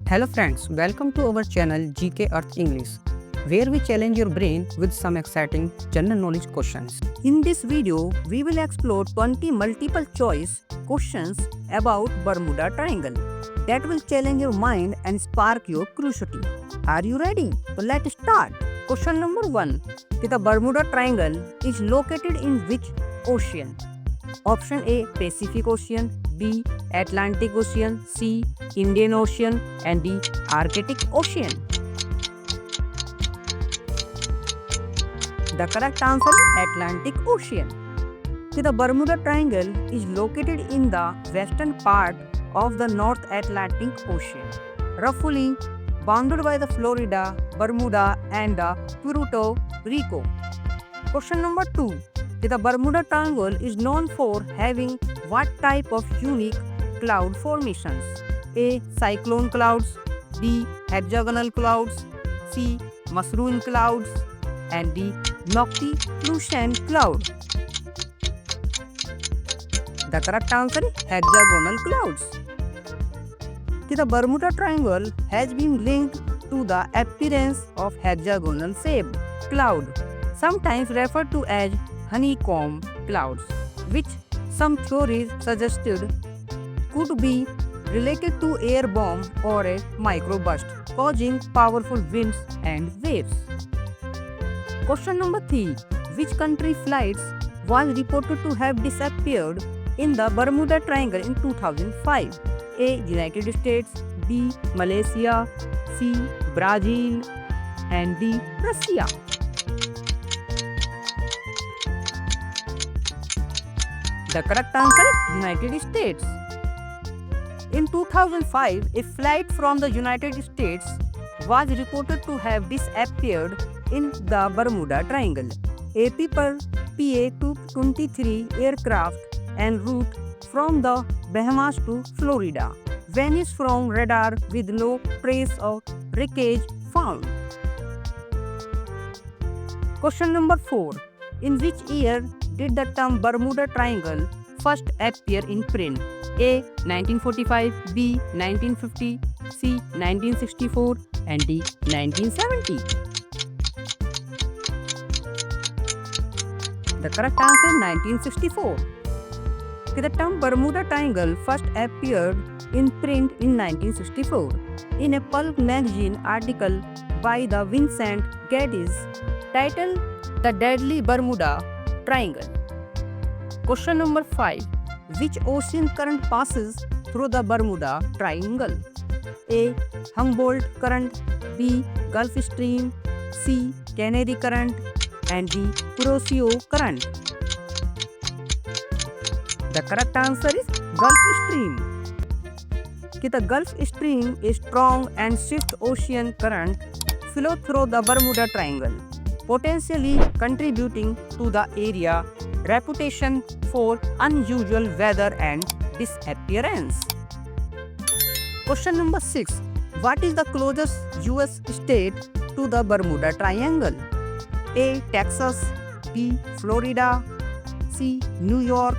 Hello friends, welcome to our channel GK Earth English, where we challenge your brain with some exciting general knowledge questions. In this video, we will explore 20 multiple choice questions about Bermuda Triangle that will challenge your mind and spark your curiosity. Are you ready? So let's start. Question number 1. The Bermuda Triangle is located in which ocean? Option A, Pacific Ocean, B, Atlantic Ocean, C, Indian Ocean, and D, Arctic Ocean. The correct answer is Atlantic Ocean. The Bermuda Triangle is located in the western part of the North Atlantic Ocean, roughly bounded by the Florida, Bermuda, and the Puerto Rico. Question number 2. The Bermuda Triangle is known for having what type of unique cloud formations? A. Cyclone clouds, B. Hexagonal clouds, C. Mushroom clouds, and D. Noctilucent cloud. The correct answer is hexagonal clouds. The Bermuda Triangle has been linked to the appearance of hexagonal shaped cloud, sometimes referred to as honeycomb clouds, which some theories suggested could be related to air bomb or a microburst, causing powerful winds and waves. Question number 3. Which country flights was reported to have disappeared in the Bermuda Triangle in 2005? A. United States, B. Malaysia, C. Brazil, and D. Russia. The correct answer is United States. In 2005, a flight from the United States was reported to have disappeared in the Bermuda Triangle. A Piper PA-223 aircraft en route from the Bahamas to Florida vanished from radar with no trace of wreckage found. Question number 4. In which year did the term Bermuda Triangle first appear in print? A. 1945, B. 1950, C. 1964, and D. 1970. The correct answer is 1964. The term Bermuda Triangle first appeared in print in 1964 in a pulp magazine article by the Vincent Gaddis titled The Deadly Bermuda Triangle. Question number 5. Which ocean current passes through the Bermuda Triangle? A. Humboldt Current, B. Gulf Stream, C. Canary Current, and D. Kuroshio Current. The correct answer is Gulf Stream. The Gulf Stream is strong and swift ocean current flow through the Bermuda Triangle, potentially contributing to the area reputation for unusual weather and disappearance. Question number 6. What is the closest US state to the Bermuda Triangle? A. Texas, B. Florida, C. New York,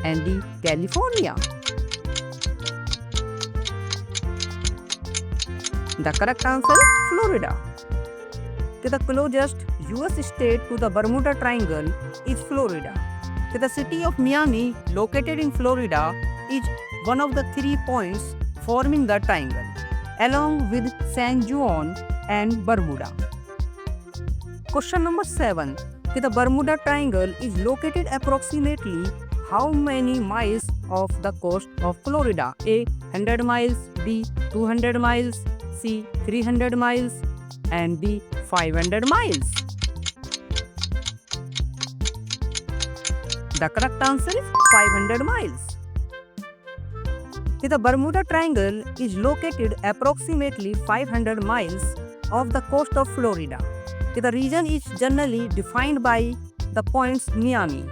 and D. California. The correct answer is Florida. The closest US state to the Bermuda Triangle is Florida. The city of Miami, located in Florida, is one of the 3 points forming the triangle, along with San Juan and Bermuda. Question number 7. The Bermuda Triangle is located approximately how many miles off the coast of Florida? A. 100 miles, B. 200 miles, C. 300 miles, and D. 500 miles. The correct answer is 500 miles. The Bermuda Triangle is located approximately 500 miles off the coast of Florida. The region is generally defined by the points Miami,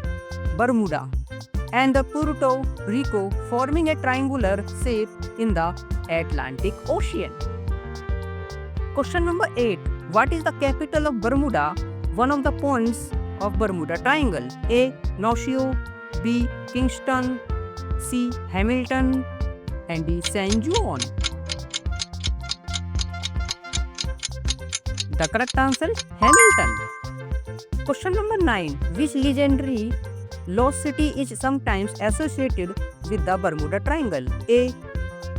Bermuda, and the Puerto Rico, forming a triangular shape in the Atlantic Ocean. Question number 8. What is the capital of Bermuda, one of the points of Bermuda Triangle? A. Nassau, B. Kingston, C. Hamilton, and D. San Juan. The correct answer is Hamilton. Question number 9. Which legendary lost city is sometimes associated with the Bermuda Triangle? A.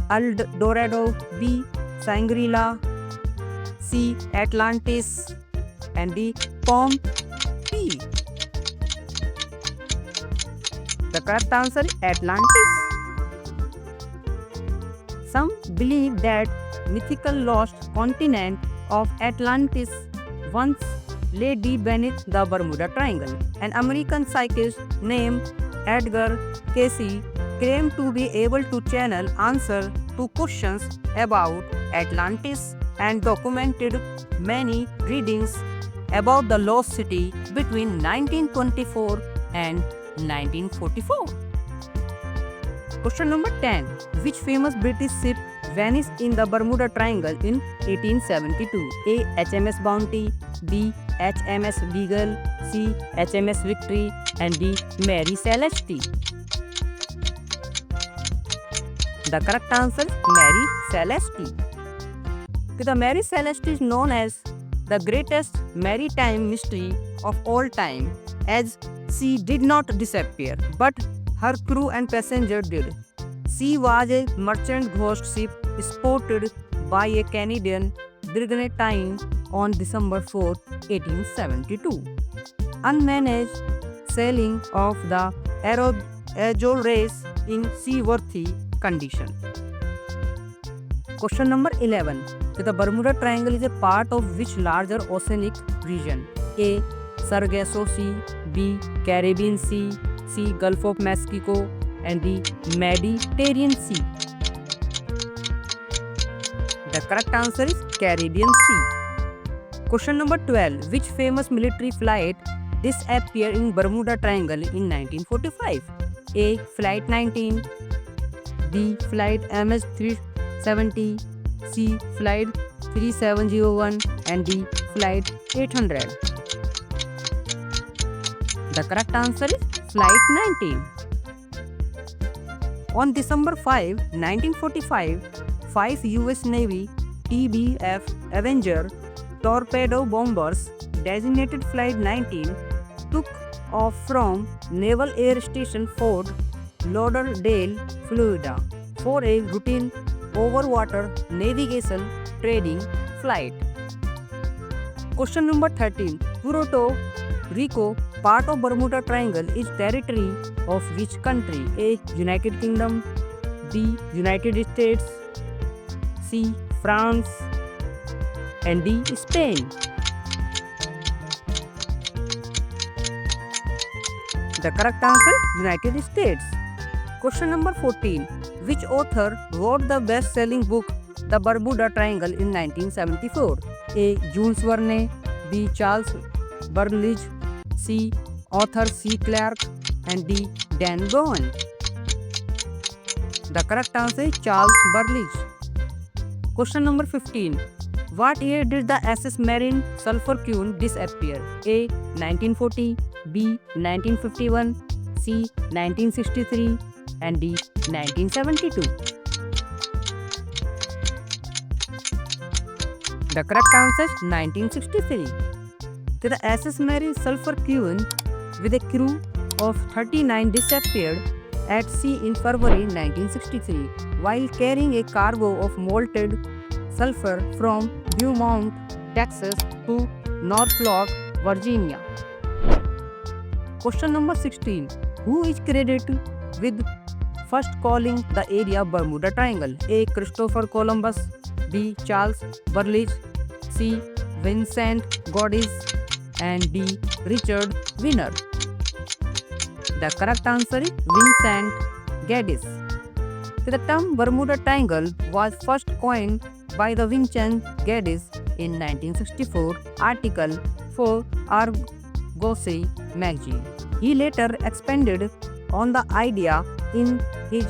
El Dorado, B. Shangri-La, C. Atlantis, and D. Pompeii. The correct answer is Atlantis. Some believe that mythical lost continent of Atlantis once lay deep beneath the Bermuda Triangle. An American psychic named Edgar Cayce claimed to be able to channel answers to questions about Atlantis and documented many readings about the lost city between 1924 and 1944. Question number 10. Which famous British ship vanished in the Bermuda Triangle in 1872? A. HMS Bounty, B. HMS Beagle, C. HMS Victory, and D. Mary Celeste. The correct answer is Mary Celeste. The Mary Celeste is known as the greatest maritime mystery of all time, as she did not disappear, but her crew and passenger did. She was a merchant ghost ship spotted by a Canadian brigantine on December 4, 1872. Unmanaged sailing of the Azores in seaworthy condition. Question number 11. The Bermuda Triangle is a part of which larger oceanic region? A. Sargasso Sea, B. Caribbean Sea, C. Gulf of Mexico, and D. Mediterranean Sea. The correct answer is Caribbean Sea. Question number 12. Which famous military flight disappeared in Bermuda Triangle in 1945? A. Flight 19, B. Flight MH370, C. Flight 3701, and D. Flight 800. The correct answer is Flight 19. On December 5, 1945, 5 US Navy TBF Avenger torpedo bombers designated Flight 19 took off from Naval Air Station Fort Lauderdale, Florida, for a routine overwater navigation training flight. Question number 13. Puerto Rico, part of Bermuda Triangle, is territory of which country? A. United Kingdom, B. United States, C. France, and D. Spain. The correct answer is United States. Question number 14. Which author wrote the best-selling book The Bermuda Triangle in 1974? A. Jules Verne, B. Charles Burridge, C. Arthur C. Clarke, and D. Dan Brown. The correct answer is Charles Burridge. Question number 15. What year did the SS Marine Sulphur Queen disappear? A. 1940, B. 1951, C. 1963, and D. 1972. The correct answer is 1963. The SS Marine Sulphur Queen with a crew of 39 disappeared at sea in February 1963 while carrying a cargo of molten sulfur from Beaumont, Texas to Norfolk, Virginia. Question number 16. Who is credited with first calling the area Bermuda Triangle? A. Christopher Columbus, B. Charles Burridge, C. Vincent Gaddis, and D. Richard Wiener. The correct answer is Vincent Gaddis. The term Bermuda Triangle was first coined by the Vincent Gaddis in 1964 article for Argosy magazine. He later expanded on the idea in his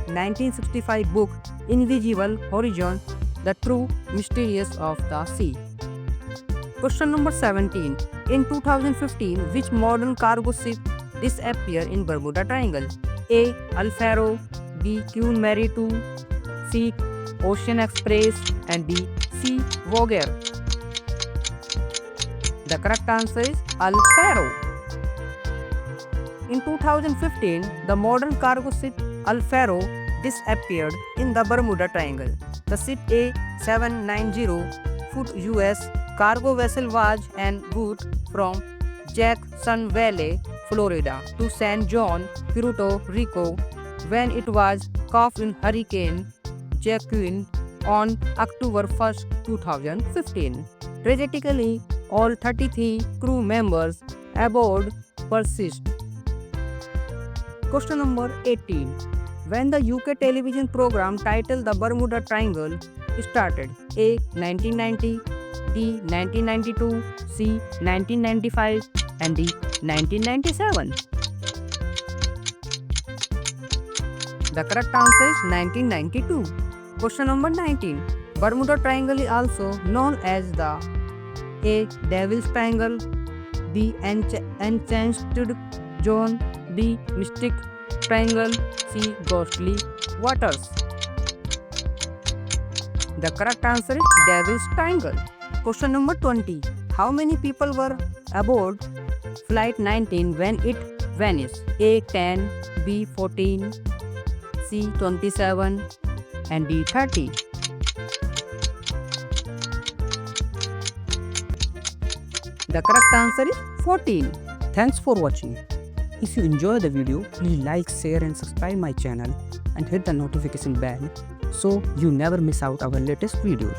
1965 book Invisible Horizon: The True Mysteries of the Sea. Question number 17. In 2015, which modern cargo ship disappeared in Bermuda Triangle? A. Alfaro, B. Queen Mary 2, C. Ocean Express, and D. C. Voyager. The correct answer is Al Faro. In 2015, the modern cargo ship Al Faro disappeared in the Bermuda Triangle. The ship A790-foot US cargo vessel was en route from Jacksonville, Florida to San Juan, Puerto Rico when it was caught in Hurricane Joaquin on October 1, 2015. Tragically, all 33 crew members aboard perished. Question number 18. When the UK television program titled The Bermuda Triangle started? A. 1990, B. 1992, C. 1995, and D. 1997. The correct answer is 1992. Question number 19. Bermuda Triangle is also known as the A. Devil's Triangle, B. Enchanted Zone, D. Mystic Triangle, C. Ghostly Waters. The correct answer is Devil's Triangle. Question number 20. How many people were aboard Flight 19 when it vanished? A. 10, B. 14, C. 27, and D. 30. The correct answer is 14. Thanks for watching. If you enjoy the video, please like, share and subscribe my channel and hit the notification bell so you never miss out our latest videos.